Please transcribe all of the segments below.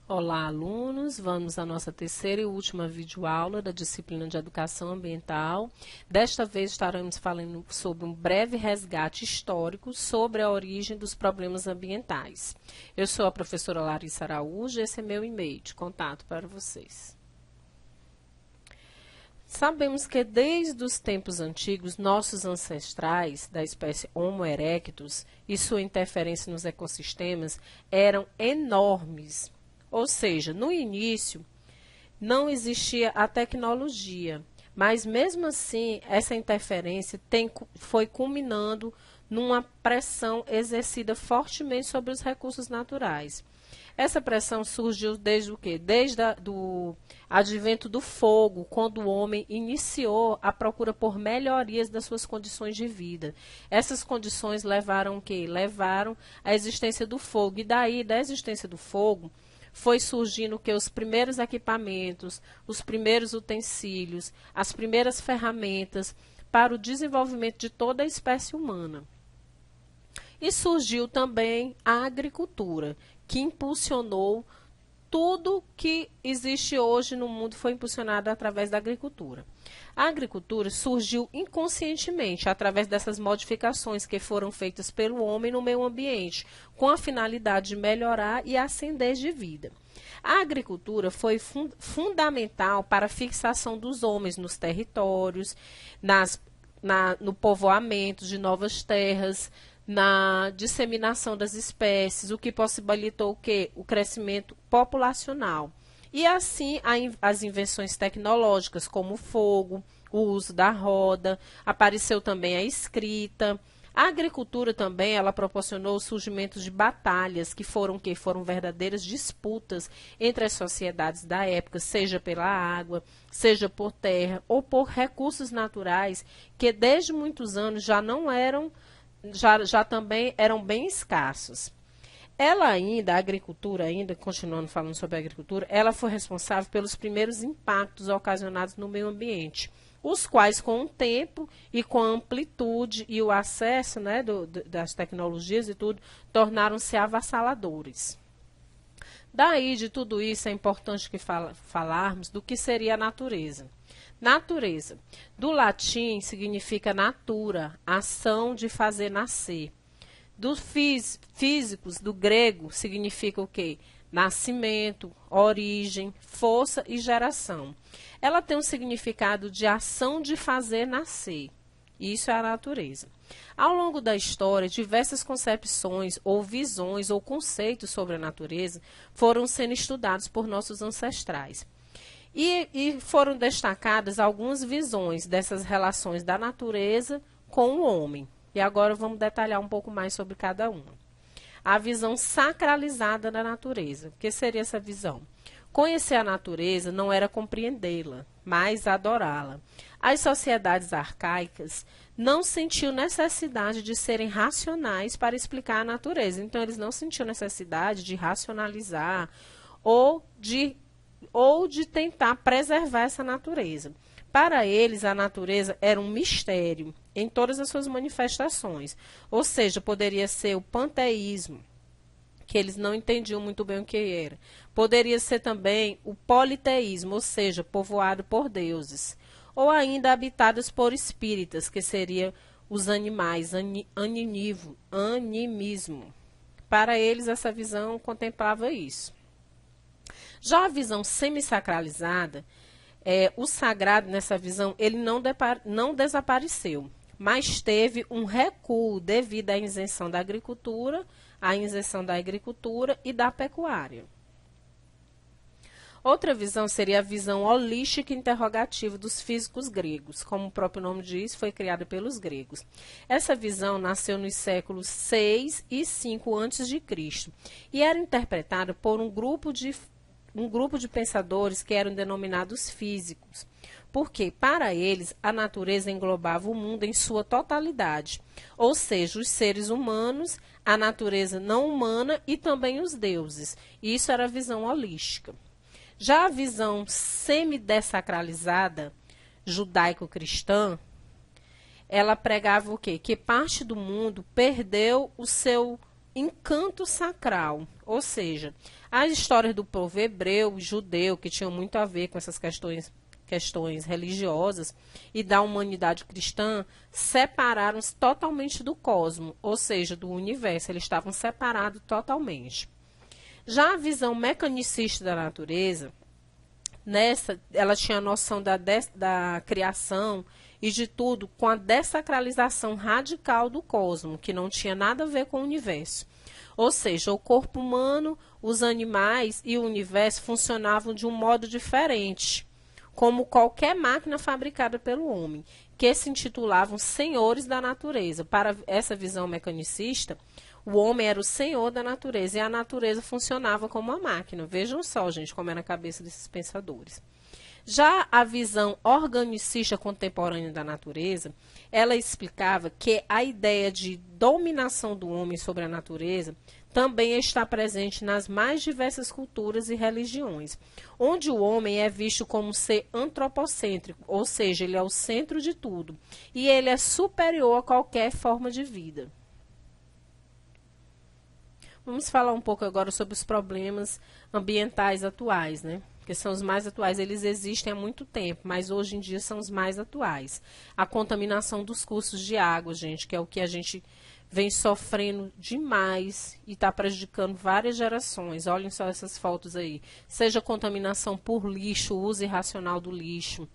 Olá, alunos! Vamos à nossa terceira e última videoaula da disciplina de Educação Ambiental. Desta vez estaremos falando sobre um breve resgate histórico sobre a origem dos problemas ambientais. Eu sou a professora Larissa Araújo e esse é meu e-mail de contato para vocês. Sabemos que desde os tempos antigos, nossos ancestrais da espécie Homo erectus e sua interferência nos ecossistemas eram enormes. Ou seja, no início não existia a tecnologia, mas mesmo assim essa interferência foi culminando numa pressão exercida fortemente sobre os recursos naturais. Essa pressão surgiu desde o quê? Desde o advento do fogo, quando o homem iniciou a procura por melhorias das suas condições de vida. Essas condições levaram o quê? Levaram à existência do fogo. E daí, da existência do fogo, foi surgindo que os primeiros equipamentos, os primeiros utensílios, as primeiras ferramentas para o desenvolvimento de toda a espécie humana. E surgiu também a agricultura, que impulsionou tudo que existe hoje no mundo foi impulsionado através da agricultura. A agricultura surgiu inconscientemente através dessas modificações que foram feitas pelo homem no meio ambiente, com a finalidade de melhorar e ascender de vida. A agricultura foi fundamental para a fixação dos homens nos territórios, no povoamento de novas terras, na disseminação das espécies, o que possibilitou o quê? O crescimento populacional. E assim as invenções tecnológicas, como o fogo, o uso da roda, apareceu também a escrita. A agricultura também, ela proporcionou o surgimento de batalhas que foram verdadeiras disputas entre as sociedades da época, seja pela água, seja por terra ou por recursos naturais que desde muitos anos já também eram bem escassos. A agricultura, continuando falando sobre a agricultura, ela foi responsável pelos primeiros impactos ocasionados no meio ambiente, os quais, com o tempo e com a amplitude e o acesso, né, das tecnologias e tudo, tornaram-se avassaladores. Daí, de tudo isso, é importante que falarmos do que seria a natureza. Natureza, do latim, significa natura, ação de fazer nascer. Dos físicos, do grego, significa o quê? Nascimento, origem, força e geração. Ela tem um significado de ação de fazer nascer. Isso é a natureza. Ao longo da história, diversas concepções ou visões ou conceitos sobre a natureza foram sendo estudados por nossos ancestrais. E foram destacadas algumas visões dessas relações da natureza com o homem. E agora vamos detalhar um pouco mais sobre cada uma. A visão sacralizada da natureza. O que seria essa visão? Conhecer a natureza não era compreendê-la, mas adorá-la. As sociedades arcaicas não sentiam necessidade de serem racionais para explicar a natureza. Então, eles não sentiam necessidade de racionalizar ou de tentar preservar essa natureza. Para eles, a natureza era um mistério em todas as suas manifestações. Ou seja, poderia ser o panteísmo, que eles não entendiam muito bem o que era. Poderia ser também o politeísmo, ou seja, povoado por deuses. Ou ainda habitados por espíritas, que seriam os animais, animismo. Para eles, essa visão contemplava isso. Já a visão semissacralizada, o sagrado nessa visão, ele não desapareceu, mas teve um recuo devido à isenção da agricultura e da pecuária. Outra visão seria a visão holística interrogativa dos físicos gregos, como o próprio nome diz, foi criada pelos gregos. Essa visão nasceu nos séculos 6 e 5 a.C. e era interpretada por um grupo de pensadores que eram denominados físicos, porque, para eles, a natureza englobava o mundo em sua totalidade, ou seja, os seres humanos, a natureza não humana e também os deuses. Isso era a visão holística. Já a visão semidessacralizada, judaico-cristã, ela pregava o quê? Que parte do mundo perdeu o seu encanto sacral, ou seja, as histórias do povo hebreu, judeu, que tinham muito a ver com essas questões religiosas e da humanidade cristã, separaram-se totalmente do cosmos, ou seja, do universo, eles estavam separados totalmente. Já a visão mecanicista da natureza, nessa, ela tinha a noção da criação e de tudo com a dessacralização radical do cosmos, que não tinha nada a ver com o universo. Ou seja, o corpo humano, os animais e o universo funcionavam de um modo diferente, como qualquer máquina fabricada pelo homem, que se intitulavam senhores da natureza. Para essa visão mecanicista, o homem era o senhor da natureza e a natureza funcionava como uma máquina. Vejam só, gente, como era a cabeça desses pensadores. Já a visão organicista contemporânea da natureza, ela explicava que a ideia de dominação do homem sobre a natureza também está presente nas mais diversas culturas e religiões, onde o homem é visto como ser antropocêntrico, ou seja, ele é o centro de tudo, e ele é superior a qualquer forma de vida. Vamos falar um pouco agora sobre os problemas ambientais atuais, né? Que são os mais atuais. Eles existem há muito tempo, mas hoje em dia são os mais atuais. A contaminação dos cursos de água, gente, que é o que a gente vem sofrendo demais e está prejudicando várias gerações. Olhem só essas fotos aí. Seja contaminação por lixo, uso irracional do lixo,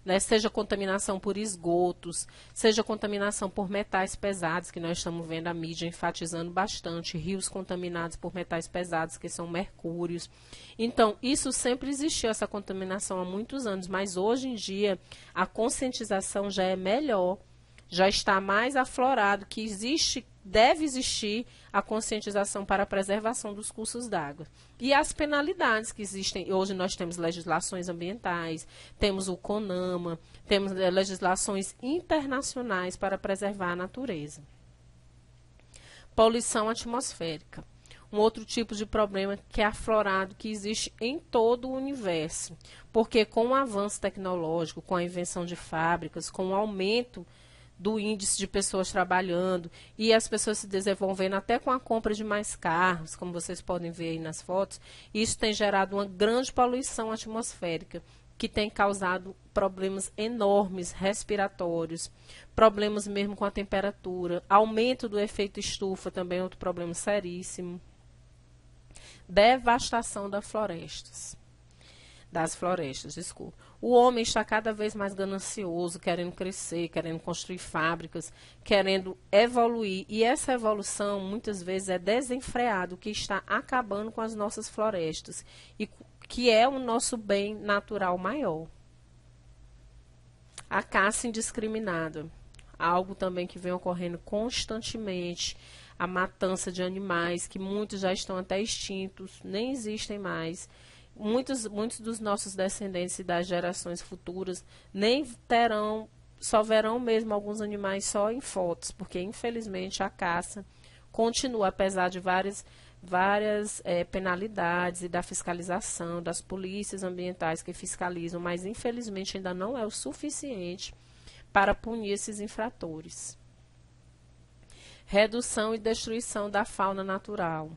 né? Seja contaminação por esgotos, seja contaminação por metais pesados, que nós estamos vendo a mídia enfatizando bastante, rios contaminados por metais pesados, que são mercúrios. Então, isso sempre existiu, essa contaminação há muitos anos, mas hoje em dia a conscientização já é melhor, já está mais aflorado, que deve existir a conscientização para a preservação dos cursos d'água. E as penalidades que existem, hoje nós temos legislações ambientais, temos o CONAMA, temos legislações internacionais para preservar a natureza. Poluição atmosférica. Um outro tipo de problema que é aflorado, que existe em todo o universo, porque com o avanço tecnológico, com a invenção de fábricas, com o aumento do índice de pessoas trabalhando e as pessoas se desenvolvendo até com a compra de mais carros, como vocês podem ver aí nas fotos, isso tem gerado uma grande poluição atmosférica, que tem causado problemas enormes respiratórios, problemas mesmo com a temperatura, aumento do efeito estufa, também é outro problema seríssimo, devastação das florestas. O homem está cada vez mais ganancioso, querendo crescer, querendo construir fábricas, querendo evoluir. E essa evolução, muitas vezes, é desenfreada, o que está acabando com as nossas florestas, e que é o nosso bem natural maior. A caça indiscriminada, algo também que vem ocorrendo constantemente, a matança de animais, que muitos já estão até extintos, nem existem mais. Muitos dos nossos descendentes e das gerações futuras nem terão, só verão mesmo alguns animais só em fotos, porque infelizmente a caça continua, apesar de várias penalidades e da fiscalização das polícias ambientais que fiscalizam, mas infelizmente ainda não é o suficiente para punir esses infratores. Redução e destruição da fauna natural.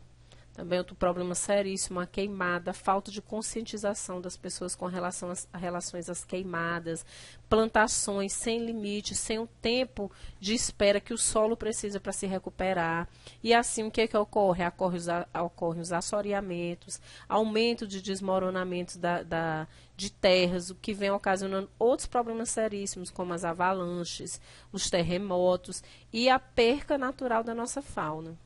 Também outro problema seríssimo, a queimada, a falta de conscientização das pessoas com relações às queimadas, plantações sem limite, sem o tempo de espera que o solo precisa para se recuperar. E assim, o que ocorre? Ocorrem os assoreamentos, aumento de desmoronamentos de terras, o que vem ocasionando outros problemas seríssimos, como as avalanches, os terremotos e a perca natural da nossa fauna.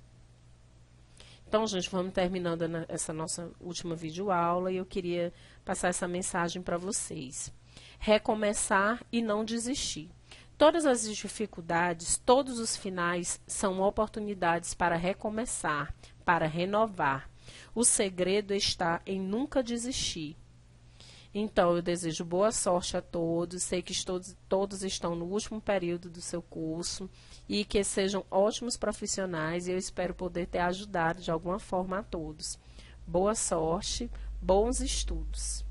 Então, gente, vamos terminando essa nossa última videoaula e eu queria passar essa mensagem para vocês. Recomeçar e não desistir. Todas as dificuldades, todos os finais são oportunidades para recomeçar, para renovar. O segredo está em nunca desistir. Então, eu desejo boa sorte a todos, sei que todos estão no último período do seu curso e que sejam ótimos profissionais e eu espero poder ter ajudado de alguma forma a todos. Boa sorte, bons estudos.